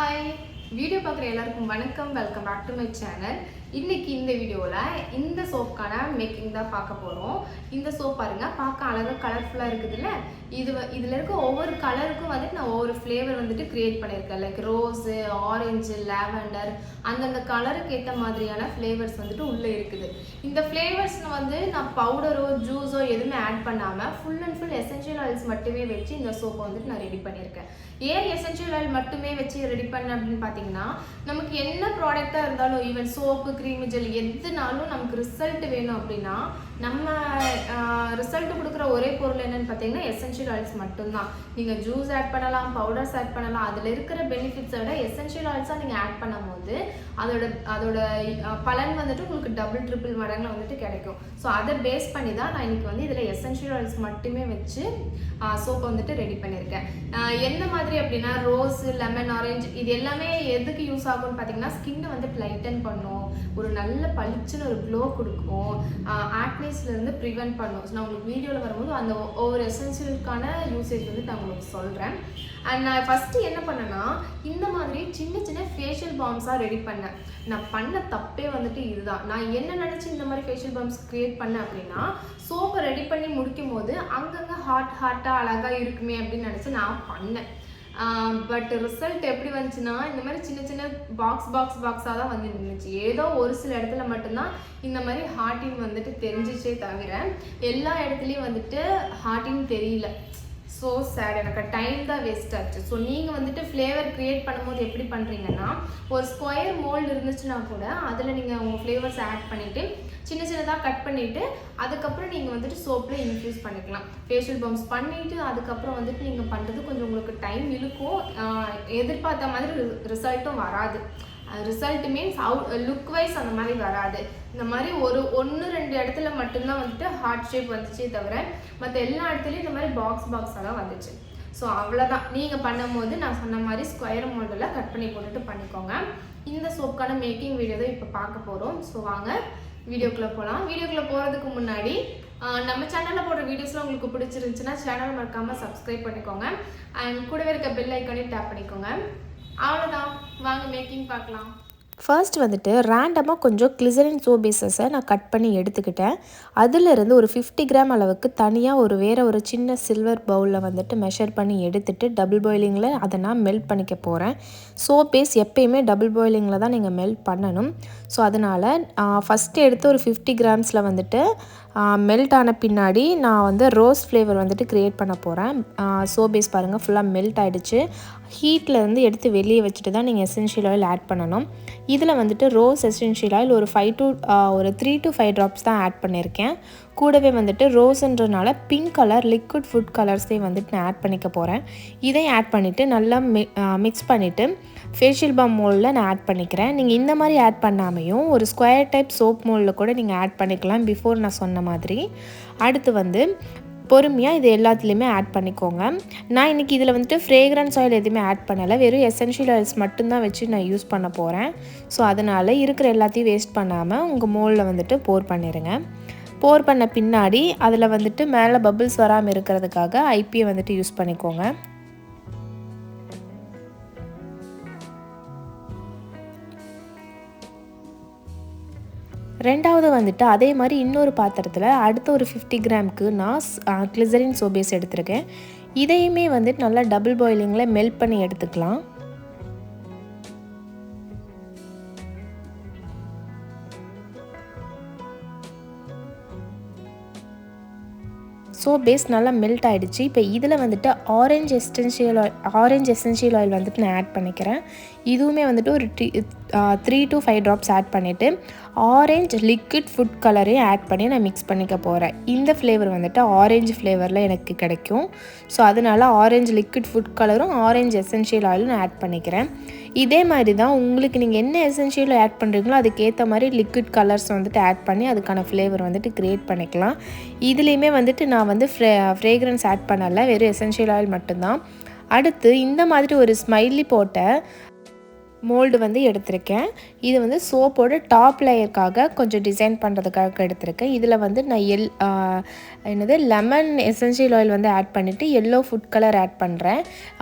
Hi! Video பார்க்குற எல்லாருக்கும் வணக்கம். Welcome back to my channel. இன்னைக்கு இந்த வீடியோவில் இந்த சோப்புக்கான மேக்கிங் தான் பார்க்க போகிறோம். இந்த சோப் பாருங்கள், பார்க்க அழகாக கலர்ஃபுல்லாக இருக்குதுல்ல. இதில் இருக்க ஒவ்வொரு கலருக்கும் வந்துட்டு நான் ஒவ்வொரு ஃப்ளேவர் வந்துட்டு க்ரியேட் பண்ணியிருக்கேன். லைக் ரோஸு, ஆரஞ்சு, லாவெண்டர், அந்தந்த கலருக்கு ஏற்ற மாதிரியான ஃப்ளேவர்ஸ் வந்துட்டு உள்ளே இருக்குது. இந்த ஃப்ளேவர்ஸ்னு வந்து நான் பவுடரோ ஜூஸோ எதுவுமே ஆட் பண்ணாமல் full and full essential oils மட்டுமே வச்சு இந்த சோப்பை வந்துட்டு நான் ரெடி பண்ணியிருக்கேன். ஏன் எசென்ஷியல் ஆயில் மட்டுமே வச்சு ரெடி பண்ணேன் அப்படின்னு பார்த்தீங்கன்னா, நமக்கு என்ன ப்ராடக்டாக இருந்தாலும் ஈவன் சோப்பு, க்ரீம், ஜெல் எதுனாலும் நமக்கு ரிசல்ட் வேணும் அப்படின்னா நம்ம ரிசல்ட் கொடுக்குற ஒரே பொருள் என்னன்னு பார்த்தீங்கன்னா எசென்ஷியல் ஆயில்ஸ் மட்டும்தான். நீங்கள் ஜூஸ் ஆட் பண்ணலாம், பவுடர்ஸ் ஆட் பண்ணலாம். அதில் இருக்கிற பெனிஃபிட்ஸை விட எசென்ஷியல் ஆயில்ஸாக நீங்கள் ஆட் பண்ணும் போது அதோட பலன் வந்துட்டு உங்களுக்கு டபுள் ட்ரிபிள் மடங்கில் வந்துட்டு கிடைக்கும். ஸோ அதை பேஸ் பண்ணி தான் நான் இன்னைக்கு வந்து இதில் எசென்ஷியல் ஆயில்ஸ் மட்டுமே வச்சு சோப்பை வந்துட்டு ரெடி பண்ணியிருக்கேன். எந்த மாதிரி அப்படின்னா ரோஸ், லெமன், ஆரஞ்சு இது எல்லாமே எதுக்கு யூஸ் ஆகும்னு பார்த்தீங்கன்னா ஸ்கின்னை வந்துட்டு லைட்டன் பண்ணும், ஒரு நல்ல பளிச்சுன்னு ஒரு க்ளோ கொடுக்கும், ஆக்னேஸ்லேருந்து ப்ரிவென்ட் பண்ணும். நான் உங்களுக்கு வீடியோவில் வரும்போது அந்த ஒவ்வொரு எசென்ஷியலுக்கான யூசேஜ் வந்து நான் உங்களுக்கு சொல்கிறேன். அண்ட் நான் ஃபஸ்ட்டு என்ன பண்ணேன்னா இந்த மாதிரி சின்ன சின்ன ஃபேஷியல் பாம்ஸாக ரெடி பண்ணேன். நான் பண்ண தப்பே வந்துட்டு இதுதான். நான் என்ன நினச்சி இந்த மாதிரி ஃபேஷியல் பாம்ஸ் க்ரியேட் பண்ணேன் அப்படின்னா சோப்பை ரெடி பண்ணி முடிக்கும் போது அங்கங்கே ஹாட்டாக அழகாக இருக்குமே அப்படின்னு நினச்சி நான் பண்ணேன். பட் ரிசல்ட் எப்படி வந்துச்சுன்னா இந்த மாதிரி சின்ன சின்ன பாக்ஸாக தான் வந்து இருந்துச்சு. ஏதோ ஒரு சில இடத்துல மட்டும்தான் இந்த மாதிரி ஹார்ட்டின் வந்துட்டு தெரிஞ்சிச்சே தவிர எல்லா இடத்துலையும் வந்துட்டு ஹார்ட்டின் தெரியல. ஸோ சேட், எனக்கு டைம் தான் வேஸ்ட் ஆச்சு. ஸோ நீங்கள் வந்துட்டு ஃப்ளேவர் க்ரியேட் பண்ணும்போது எப்படி பண்ணுறீங்கன்னா ஒரு ஸ்கொயர் மோல்டு இருந்துச்சுன்னா கூட அதில் நீங்கள் உங்கள் ஃப்ளேவர்ஸ் ஆட் பண்ணிவிட்டு சின்ன சின்னதாக கட் பண்ணிவிட்டு அதுக்கப்புறம் நீங்கள் வந்துட்டு சோப்பில் இன்ஃப்யூஸ் பண்ணிக்கலாம். ஃபேஷியல் பம்ப்ஸ் பண்ணிவிட்டு அதுக்கப்புறம் வந்துட்டு நீங்கள் பண்ணுறது கொஞ்சம் உங்களுக்கு டைம் இழுக்கும், எதிர்பார்த்த மாதிரி ரிசல்ட்டும் வராது. ரிசல்ட் மீன்ஸ் லுக் வைஸ் அந்த மாதிரி வராது. இந்த மாதிரி ஒன்று ரெண்டு இடத்துல மட்டும்தான் வந்துட்டு ஹார்ட் ஷேப் வந்துச்சே தவிர மற்ற எல்லா இடத்துலையும் இந்த மாதிரி பாக்ஸாக தான் வந்துச்சு. ஸோ அவ்வளோதான். நீங்கள் பண்ணும்போது நான் சொன்ன மாதிரி ஸ்கொயர் மோல்டில் கட் பண்ணி போட்டுட்டு பண்ணிக்கோங்க. இந்த சோப்புக்கான மேக்கிங் வீடியோ தான் இப்போ பார்க்க போகிறோம். ஸோ வாங்க வீடியோக்குள்ளே போகலாம். வீடியோக்குள்ளே போகிறதுக்கு முன்னாடி நம்ம சேனலில் போடுற வீடியோஸ்லாம் உங்களுக்கு பிடிச்சிருந்துச்சுன்னா சேனலை மறக்காமல் சப்ஸ்கிரைப் பண்ணிக்கோங்க. அண்ட் கூடவே இருக்க பெல் ஐக்கானையும் டேப் பண்ணிக்கோங்க. அவ்வளோதான், வாங்க மேக்கிங் பார்க்கலாம். ஃபர்ஸ்ட் வந்துட்டு ரேண்டமாக கொஞ்சம் கிளிசரின் சோப் பேஸஸை நான் கட் பண்ணி எடுத்துக்கிட்டேன். அதிலிருந்து ஒரு 50 கிராம் அளவுக்கு தனியாக வேறு ஒரு சின்ன சில்வர் பவுலில் வந்துட்டு மெஷர் பண்ணி எடுத்துகிட்டு டபுள் பாயிலிங்கில் அதை நான் மெல்ட் பண்ணிக்க போகிறேன். சோப் பேஸ் எப்பயுமே டபுள் பாயிலிங்கில் தான் நீங்கள் மெல்ட் பண்ணணும். ஸோ அதனால் ஃபஸ்ட்டு எடுத்து ஒரு 50 கிராம்ஸில் வந்துட்டு மெல்ட் ஆன பின்னாடி நான் வந்து ரோஸ் ஃப்ளேவர் வந்துட்டு க்ரியேட் பண்ண போகிறேன். சோப் பேஸ் பாருங்கள் ஃபுல்லாக மெல்ட் ஆகிடுச்சு. ஹீட்லேருந்து எடுத்து வெளியே வச்சுட்டு தான் நீங்கள் எசென்ஷியல் ஆயில் ஆட் பண்ணணும். இதில் வந்துட்டு ரோஸ் எசென்ஷியல் ஆயில் ஒரு 3 to 5 ட்ராப்ஸ் தான் ஆட் பண்ணியிருக்கேன். கூடவே வந்துட்டு ரோஸ்ன்றனால பிங்க் கலர் லிக்விட் ஃபுட் கலர்ஸே வந்துட்டு நான் ஆட் பண்ணிக்க போகிறேன். இதையும் ஆட் பண்ணிவிட்டு நல்லா மிக்ஸ் பண்ணிவிட்டு ஃபேஷியல் பாம் மோல்டில் நான் ஆட் பண்ணிக்கிறேன். நீங்கள் இந்த மாதிரி ஆட் பண்ணாமையும் ஒரு ஸ்கொயர் டைப் சோப் மோல்டில் கூட நீங்கள் ஆட் பண்ணிக்கலாம் பிஃபோர் நான் சொன்ன மாதிரி. அடுத்து வந்து பொறுமையாக இது எல்லாத்துலேயுமே ஆட் பண்ணிக்கோங்க. நான் இன்றைக்கி இதில் வந்துட்டு ஃப்ரேக்ரன்ஸ் ஆயில் எதுவுமே ஆட் பண்ணலை, வெறும் எசென்ஷியல் ஆயில்ஸ் மட்டும்தான் வச்சு நான் யூஸ் பண்ண போகிறேன். ஸோ அதனால் இருக்கிற எல்லாத்தையும் வேஸ்ட் பண்ணாமல் உங்கள் மோல்டில் வந்துட்டு போர் பண்ணிடுங்க. போர் பண்ண பின்னாடி அதில் வந்துட்டு மேலே பபிள்ஸ் வராமல் இருக்கிறதுக்காக ஐபியை வந்துட்டு யூஸ் பண்ணிக்கோங்க. ரெண்டாவது வந்துட்டு அதே மாதிரி இன்னொரு பாத்திரத்தில் அடுத்த ஒரு 50 கிராமுக்கு நான் கிளிசரின் சோப் பேஸ் எடுத்திருக்கேன். இதையுமே வந்துட்டு நல்லா டபுள் பாயிலிங்கில் மெல்ட் பண்ணி எடுத்துக்கலாம். சோப் பேஸ் நல்லா மெல்ட் ஆகிடுச்சு. இப்போ இதில் வந்துட்டு ஆரஞ்சு எசென்ஷியல் ஆயில் வந்துட்டு நான் ஆட் பண்ணிக்கிறேன். இதுவுமே வந்துட்டு ஒரு 3 to 5 ட்ராப்ஸ் ஆட் பண்ணிவிட்டு ஆரஞ்சு லிக்விட் ஃபுட் கலரையும் ஆட் பண்ணி நான் மிக்ஸ் பண்ணிக்க போகிறேன். இந்த ஃப்ளேவர் வந்துட்டு ஆரஞ்சு ஃப்ளேவரில் எனக்கு கிடைக்கும். ஸோ அதனால் ஆரஞ்சு லிக்விட் ஃபுட் கலரும் ஆரஞ்சு எசென்ஷியல் ஆயிலும் நான் ஆட் பண்ணிக்கிறேன். இதே மாதிரி தான் உங்களுக்கு நீங்கள் என்ன எசென்ஷியல் ஆட் பண்ணுறீங்களோ அதுக்கேற்ற மாதிரி லிக்விட் கலர்ஸ் வந்துட்டு ஆட் பண்ணி அதுக்கான ஃப்ளேவர் வந்துட்டு க்ரியேட் பண்ணிக்கலாம். இதுலேயுமே வந்துட்டு நான் வந்து ஃப்ரேக்ரன்ஸ் ஆட் பண்ணலை, வெறும் எசென்ஷியல் ஆயில் மட்டும்தான். அடுத்து இந்த மாதிரி ஒரு ஸ்மைலி போட்ட மோல்டு வந்து எடுத்திருக்கேன். இது வந்து சோப்போட டாப் லேயருக்காக கொஞ்சம் டிசைன் பண்ணுறதுக்காக எடுத்திருக்கேன். இதில் வந்து நான் லெமன் எசென்ஷியல் ஆயில் வந்து ஆட் பண்ணிவிட்டு எல்லோ ஃபுட் கலர் ஆட் பண்ணுறேன்.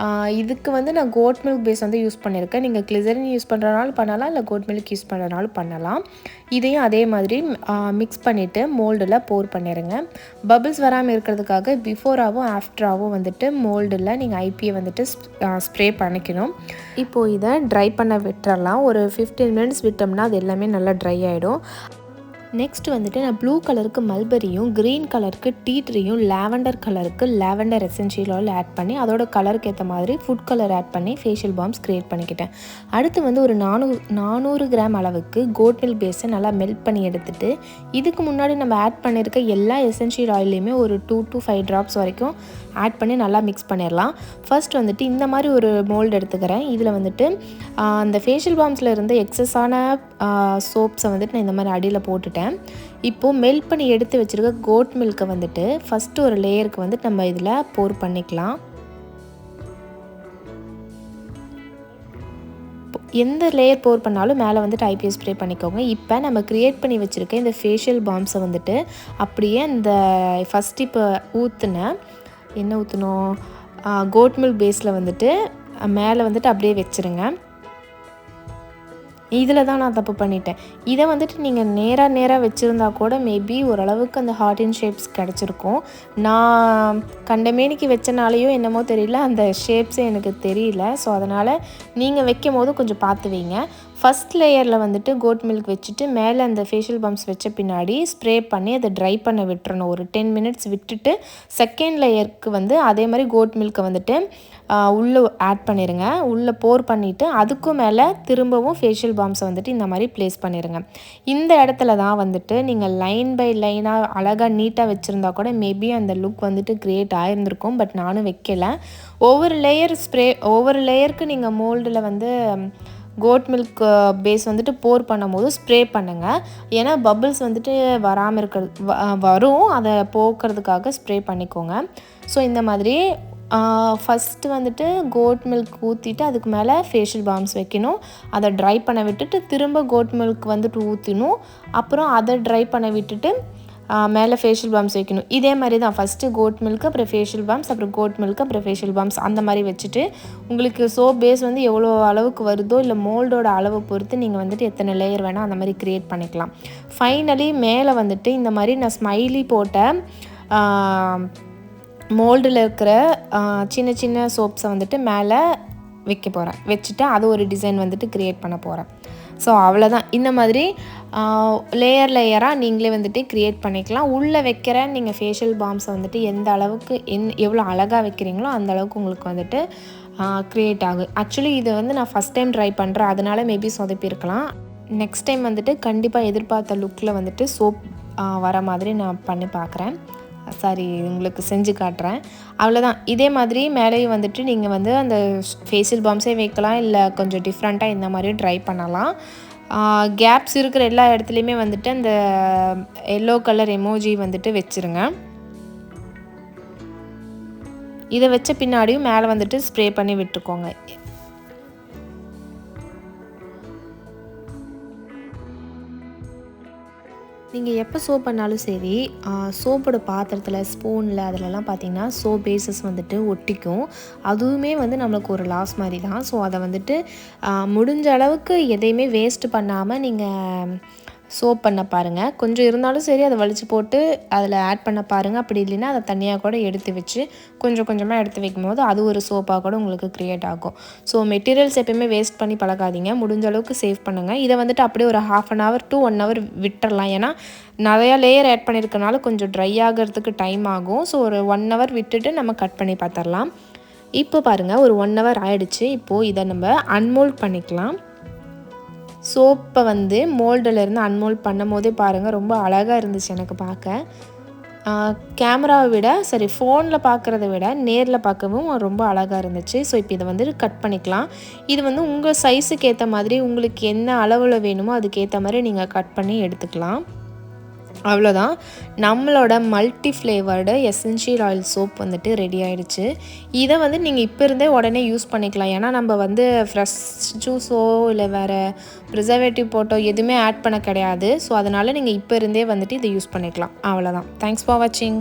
இதுக்கு வந்து நான் கோட் மில்க் பேஸ் வந்து யூஸ் பண்ணியிருக்கேன். நீங்கள் கிளிசரின் யூஸ் பண்ணுறனாலும் பண்ணலாம், இல்லை கோட் மில்க் யூஸ் பண்ணுறனாலும் பண்ணலாம். இதையும் அதே மாதிரி மிக்ஸ் பண்ணிவிட்டு மோல்டில் போர் பண்ணிடுங்க. பபிள்ஸ் வராமல் இருக்கிறதுக்காக பிஃபோராகவும் ஆஃப்டராகவும் வந்துட்டு மோல்டில் நீங்கள் ஐபியை வந்துட்டு ஸ்ப்ரே பண்ணிக்கணும். இப்போது இதை ட்ரை பண்ண விட்டுறலாம். ஒரு 15 மினிட்ஸ் விட்டோம்னா அது எல்லாமே நல்லா ட்ரை ஆகிடும். நெக்ஸ்ட் வந்துட்டு நான் ப்ளூ கலருக்கு மல்பெரியும், க்ரீன் கலருக்கு டீ ட்ரீயும், லாவெண்டர் கலருக்கு லாவெண்டர் எசென்ஷியல் ஆயில் ஆட் பண்ணி அதோட கலருக்கு ஏற்ற மாதிரி ஃபுட் கலர் ஆட் பண்ணி ஃபேஷியல் பாம்ஸ் க்ரியேட் பண்ணிக்கிட்டேன். அடுத்து வந்து ஒரு 400 கிராம் அளவுக்கு கோட் மில்க் பேஸை நல்லா மெல்ட் பண்ணி எடுத்துகிட்டு இதுக்கு முன்னாடி நம்ம ஆட் பண்ணியிருக்க எல்லா எசென்ஷியல் ஆயிலையுமே ஒரு 2 to 5 ட்ராப்ஸ் வரைக்கும் ஆட் பண்ணி நல்லா மிக்ஸ் பண்ணிடலாம். ஃபர்ஸ்ட் வந்துட்டு இந்த மாதிரி ஒரு மோல்டு எடுத்துக்கிறேன். இதில் வந்துட்டு அந்த ஃபேஷியல் பாம்ஸில் இருந்த எக்ஸஸான சோப்ஸை வந்துட்டு நான் இந்த மாதிரி அடியில் போட்டுட்டேன். இப்போது மெல்ட் பண்ணி எடுத்து வச்சுருக்க கோட் மில்க்கை வந்துட்டு ஃபஸ்ட்டு ஒரு லேயருக்கு வந்துட்டு நம்ம இதில் போர் பண்ணிக்கலாம். எந்த லேயர் போர் பண்ணாலும் மேலே வந்துட்டு ஐபிஎஸ் ஸ்ப்ரே பண்ணிக்கோங்க. இப்போ நம்ம க்ரியேட் பண்ணி வச்சுருக்க இந்த ஃபேஷியல் பாம்ஸை வந்துட்டு அப்படியே இந்த ஃபஸ்ட்டு இப்போ ஊற்றணும் கோட் மில்க் பேஸில் வந்துட்டு மேலே வந்துட்டு அப்படியே வச்சுருங்க. இதில் தான் நான் தப்பு பண்ணிட்டேன். இதை வந்துட்டு நீங்கள் நேராக வச்சுருந்தா கூட மேபி ஓரளவுக்கு அந்த ஹார்ட் இன் ஷேப்ஸ் கிடச்சிருக்கும். நான் கண்டமேனிக்கு வச்சனாலேயோ என்னமோ தெரியல, அந்த ஷேப்ஸே எனக்கு தெரியல. ஸோ அதனால் நீங்கள் வைக்கும் போது கொஞ்சம் பார்த்து வைங்க. ஃபஸ்ட் லேயரில் வந்துட்டு கோட் மில்க் வச்சுட்டு மேலே அந்த ஃபேஷியல் பம்ப்ஸ் வச்ச பின்னாடி ஸ்ப்ரே பண்ணி அதை ட்ரை பண்ண விட்டுறணும். ஒரு 10 மினிட்ஸ் விட்டுட்டு செகண்ட் லேயருக்கு வந்து அதே மாதிரி கோட் மில்க்கை வந்துட்டு உள்ளே ஆட் பண்ணிடுங்க. உள்ளே போர் பண்ணிவிட்டு அதுக்கும் மேலே திரும்பவும் ஃபேஷியல் பாம்ஸை வந்துட்டு இந்த மாதிரி ப்ளேஸ் பண்ணிடுங்க. இந்த இடத்துல தான் வந்துட்டு நீங்கள் லைன் பை லைனாக அழகாக நீட்டாக வச்சுருந்தா கூட மேபி அந்த லுக் வந்துட்டு க்ரியேட் ஆகிருந்திருக்கும். பட் நானும் வைக்கலை. ஒவ்வொரு லேயருக்கு நீங்கள் மோல்டில் வந்து கோட் மில்க் பேஸ் வந்துட்டு போர் பண்ணும்போது ஸ்ப்ரே பண்ணுங்கள். ஏன்னா பபிள்ஸ் வந்துட்டு வராமல் வரும், அதை போக்குறதுக்காக ஸ்ப்ரே பண்ணிக்கோங்க. ஸோ இந்த மாதிரி ஃபஸ்ட்டு வந்துட்டு கோட் மில்க் ஊற்றிட்டு அதுக்கு மேலே ஃபேஷியல் பாம்ஸ் வைக்கணும். அதை ட்ரை பண்ண விட்டுட்டு திரும்ப கோட் மில்க் வந்துட்டு ஊற்றணும். அப்புறம் அதை ட்ரை பண்ண விட்டுட்டு மேலே ஃபேஷியல் பாம்ஸ் வைக்கணும். இதே மாதிரி தான் ஃபஸ்ட்டு கோட் மில்க், அப்புறம் ஃபேஷியல் பாம்ஸ், அப்புறம் கோட் மில்க், அப்புறம் ஃபேஷியல் பாம்ஸ் அந்த மாதிரி வச்சுட்டு உங்களுக்கு சோப் பேஸ் வந்து எவ்வளோ அளவுக்கு வருதோ இல்லை மோல்டோட அளவை பொறுத்து நீங்கள் வந்துட்டு எத்தனை லேயர் வேணால் அந்த மாதிரி க்ரியேட் பண்ணிக்கலாம். ஃபைனலி மேலே வந்துட்டு இந்த மாதிரி நான் ஸ்மைலி போட்ட மோல்டில் இருக்கிற சின்ன சின்ன சோப்ஸை வந்துட்டு மேலே வைக்க போகிறேன். வச்சுட்டு அது ஒரு டிசைன் வந்துட்டு க்ரியேட் பண்ண போகிறேன். ஸோ அவ்வளோதான். இந்த மாதிரி லேயராக நீங்களே வந்துட்டு க்ரியேட் பண்ணிக்கலாம். உள்ளே வைக்கிற நீங்கள் ஃபேஷியல் பாம்ஸை வந்துட்டு எந்த அளவுக்கு எவ்வளோ அழகாக வைக்கிறீங்களோ அந்த அளவுக்கு உங்களுக்கு வந்துட்டு க்ரியேட் ஆகும். ஆக்சுவலி இது வந்து நான் ஃபஸ்ட் டைம் ட்ரை பண்ணுறேன், அதனால மேபி சொதப்பியிருக்கலாம். நெக்ஸ்ட் டைம் வந்துட்டு கண்டிப்பாக எதிர்பார்த்த லுக்கில் வந்துட்டு சோப் வர மாதிரி நான் பண்ணி பார்க்குறேன். உங்களுக்கு செஞ்சு காட்டுறேன். அவ்வளோதான். இதே மாதிரி மேலேயும் வந்துட்டு நீங்கள் வந்து அந்த ஃபேஷியல் பாம்ஸே வைக்கலாம், இல்லை கொஞ்சம் டிஃப்ரெண்ட்டாக இந்த மாதிரியும் ட்ரை பண்ணலாம். கேப்ஸ் இருக்கிற எல்லா இடத்துலையுமே வந்துட்டு அந்த எல்லோ கலர் எமோஜி வந்துட்டு வச்சுருங்க. இதை வச்ச பின்னாடியும் மேலே வந்துட்டு ஸ்ப்ரே பண்ணி விட்டுக்கோங்க. நீங்கள் எப்போ சோப் பண்ணாலும் சரி, சோப்போட பாத்திரத்தில், ஸ்பூனில் அதிலலாம் பார்த்திங்கன்னா சோப் பேஸஸ் வந்துட்டு ஒட்டிக்கும். அதுவுமே வந்து நம்மளுக்கு ஒரு லாஸ் மாதிரி தான். ஸோ அதை வந்துட்டு முடிஞ்ச அளவுக்கு எதையுமே வேஸ்ட்டு பண்ணாமல் நீங்கள் சோப் பண்ண பாருங்கள். கொஞ்சம் இருந்தாலும் சரி அதை வலிச்சு போட்டு அதில் ஆட் பண்ண பாருங்கள். அப்படி இல்லைன்னா அதை தனியாக கூட எடுத்து வச்சு கொஞ்சம் கொஞ்சமாக எடுத்து வைக்கும் போது அது ஒரு சோப்பாக கூட உங்களுக்கு க்ரியேட் ஆகும். ஸோ மெட்டீரியல்ஸ் எப்பயுமே வேஸ்ட் பண்ணி பழகாதீங்க. முடிஞ்ச அளவுக்கு சேவ் பண்ணுங்கள். இதை வந்துட்டு அப்படியே ஒரு 1/2 hour to 1 hour விட்டுறலாம். ஏன்னா நிறையா லேயர் ஆட் பண்ணியிருக்கனால கொஞ்சம் ட்ரை ஆகிறதுக்கு டைம் ஆகும். ஸோ ஒரு 1 hour விட்டுட்டு நம்ம கட் பண்ணி பார்த்துடலாம். இப்போ பாருங்கள், ஒரு 1 hour ஆகிடுச்சு. இப்போது இதை நம்ம அன்மோல்ட் பண்ணிக்கலாம். சோப்பை வந்து மோல்டிலேருந்து அன்மோல்ட் பண்ணும் போதே பாருங்கள் ரொம்ப அழகாக இருந்துச்சு எனக்கு பார்க்க. கேமராவை விட ஃபோனில் பார்க்குறத விட நேரில் பார்க்கவும் ரொம்ப அழகாக இருந்துச்சு. ஸோ இப்போ இதை வந்து கட் பண்ணிக்கலாம். இது வந்து உங்கள் சைஸுக்கு ஏற்ற மாதிரி உங்களுக்கு என்ன அளவில் வேணுமோ அதுக்கேற்ற மாதிரி நீங்கள் கட் பண்ணி எடுத்துக்கலாம். அவ்வளோதான், நம்மளோட multi flavoured essential oil soap வந்துட்டு ரெடி ஆகிடுச்சு. இதை வந்து நீங்கள் இப்போ இருந்தே உடனே யூஸ் பண்ணிக்கலாம். ஏன்னா நம்ம வந்து ஃப்ரெஷ் ஜூஸோ இல்லை வேறு ப்ரிசர்வேட்டிவ் போட்டோ எதுவுமே ஆட் பண்ண கிடையாது. ஸோ அதனால் நீங்கள் இப்போ இருந்தே வந்துட்டு இதை யூஸ் பண்ணிக்கலாம். அவ்வளோதான். தேங்க்ஸ் ஃபார் வாட்சிங்.